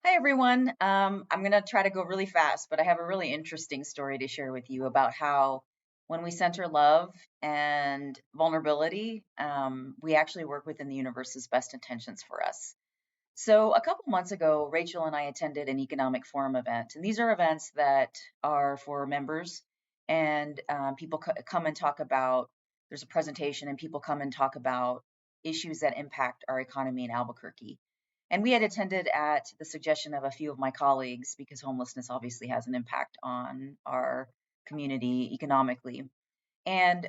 Hi, everyone. I'm going to try to go really fast, but I have a really interesting story to share with you about how when we center love and vulnerability, we actually work within the universe's best intentions for us. So, a couple months ago, Rachel and I attended an economic forum event, and these are events that are for members, and people come and talk about. There's a presentation, and people come and talk about issues that impact our economy in Albuquerque. And we had attended at the suggestion of a few of my colleagues because homelessness obviously has an impact on our community economically. And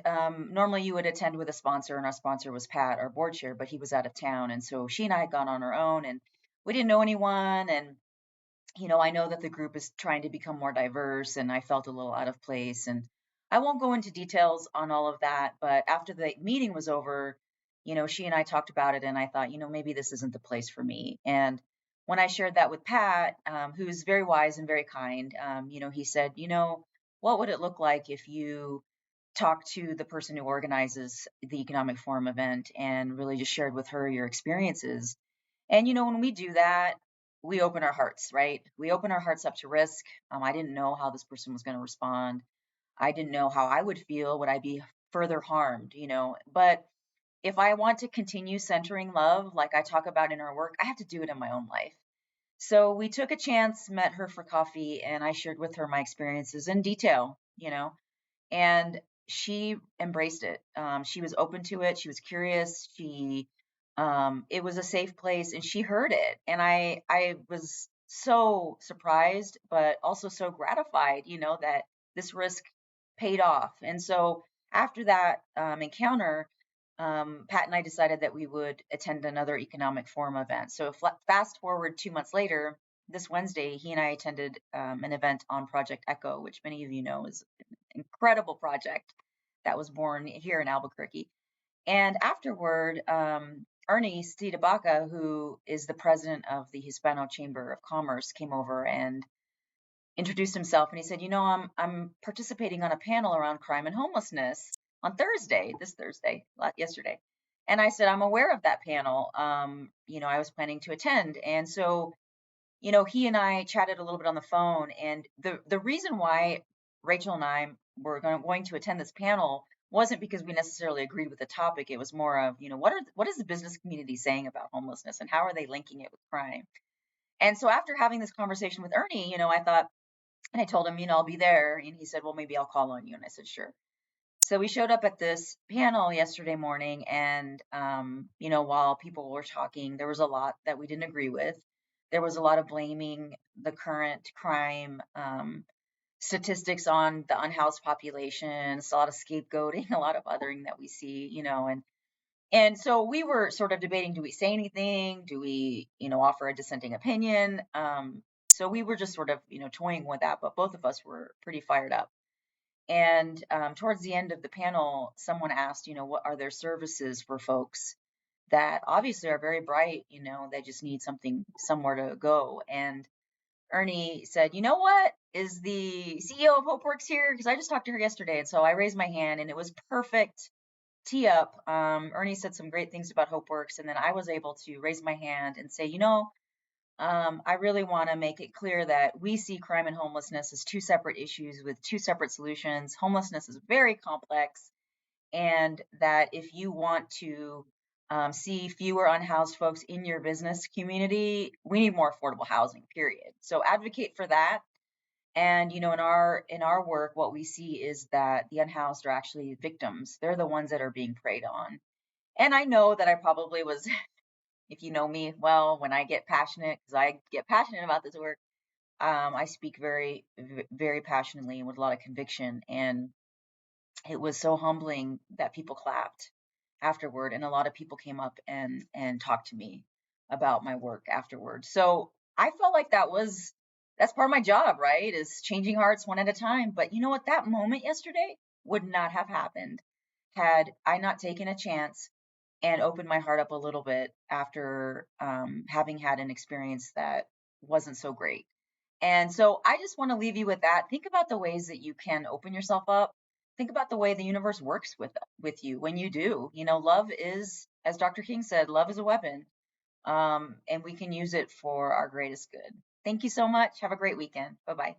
normally you would attend with a sponsor, and our sponsor was Pat, our board chair, but he was out of town. And so she and I had gone on our own, and we didn't know anyone. And, I know that the group is trying to become more diverse, and I felt a little out of place. And I won't go into details on all of that, but after the meeting was over, she and I talked about it, and I thought, maybe this isn't the place for me. And when I shared that with Pat, who's very wise and very kind, he said, what would it look like if you talk to the person who organizes the economic forum event and really just shared with her your experiences. And when we do that, we open our hearts, right? We open our hearts up to risk. I didn't know how this person was going to respond. I didn't know how I would feel. Would I be further harmed? But if I want to continue centering love, like I talk about in our work, I have to do it in my own life. So we took a chance, met her for coffee, and I shared with her my experiences in detail. And she embraced it. She was open to it. She was curious. It was a safe place, and she heard it. And I was so surprised, but also so gratified, that this risk paid off. And so after that encounter, Pat and I decided that we would attend another economic forum event. So fast forward 2 months later, this Wednesday, he and I attended an event on Project Echo, which many of you know is incredible project that was born here in Albuquerque. And afterward, Ernie Baca, who is the president of the Hispano Chamber of Commerce, came over and introduced himself. And he said, I'm participating on a panel around crime and homelessness on Thursday, this Thursday, yesterday. And I said, I'm aware of that panel. I was planning to attend. And so he and I chatted a little bit on the phone, and the reason why Rachel and I were going to attend this panel wasn't because we necessarily agreed with the topic. It was more of, what is the business community saying about homelessness and how are they linking it with crime? And so after having this conversation with Ernie, I thought, and I told him, I'll be there. And he said, well, maybe I'll call on you. And I said, sure. So we showed up at this panel yesterday morning, and while people were talking, there was a lot that we didn't agree with. There was a lot of blaming the current crime statistics on the unhoused population. It's a lot of scapegoating, a lot of othering that we see, and so we were sort of debating: do we say anything? Do we, offer a dissenting opinion? So we were just sort of, toying with that, but both of us were pretty fired up. And towards the end of the panel, someone asked, what are there services for folks that obviously are very bright, they just need somewhere to go. And Ernie said, you know what? Is the CEO of HopeWorks here? Because I just talked to her yesterday. And so I raised my hand, and it was perfect tee up. Ernie said some great things about HopeWorks. And then I was able to raise my hand and say, I really want to make it clear that we see crime and homelessness as two separate issues with two separate solutions. Homelessness is very complex, and that if you want to see fewer unhoused folks in your business community, we need more affordable housing, period. So advocate for that. And in our work, what we see is that the unhoused are actually victims. They're the ones that are being preyed on. And I know that I probably was, if you know me well, when I get passionate, because I get passionate about this work, I speak very, very passionately and with a lot of conviction. And it was so humbling that people clapped afterward, and a lot of people came up and talked to me about my work afterward. So I felt like that's part of my job, right? Is changing hearts one at a time. But you know what? That moment yesterday would not have happened had I not taken a chance and opened my heart up a little bit after having had an experience that wasn't so great. And so I just want to leave you with that. Think about the ways that you can open yourself up. Think about the way the universe works with you when you do. Love is, as Dr. King said, love is a weapon, and we can use it for our greatest good. Thank you so much. Have a great weekend. Bye bye.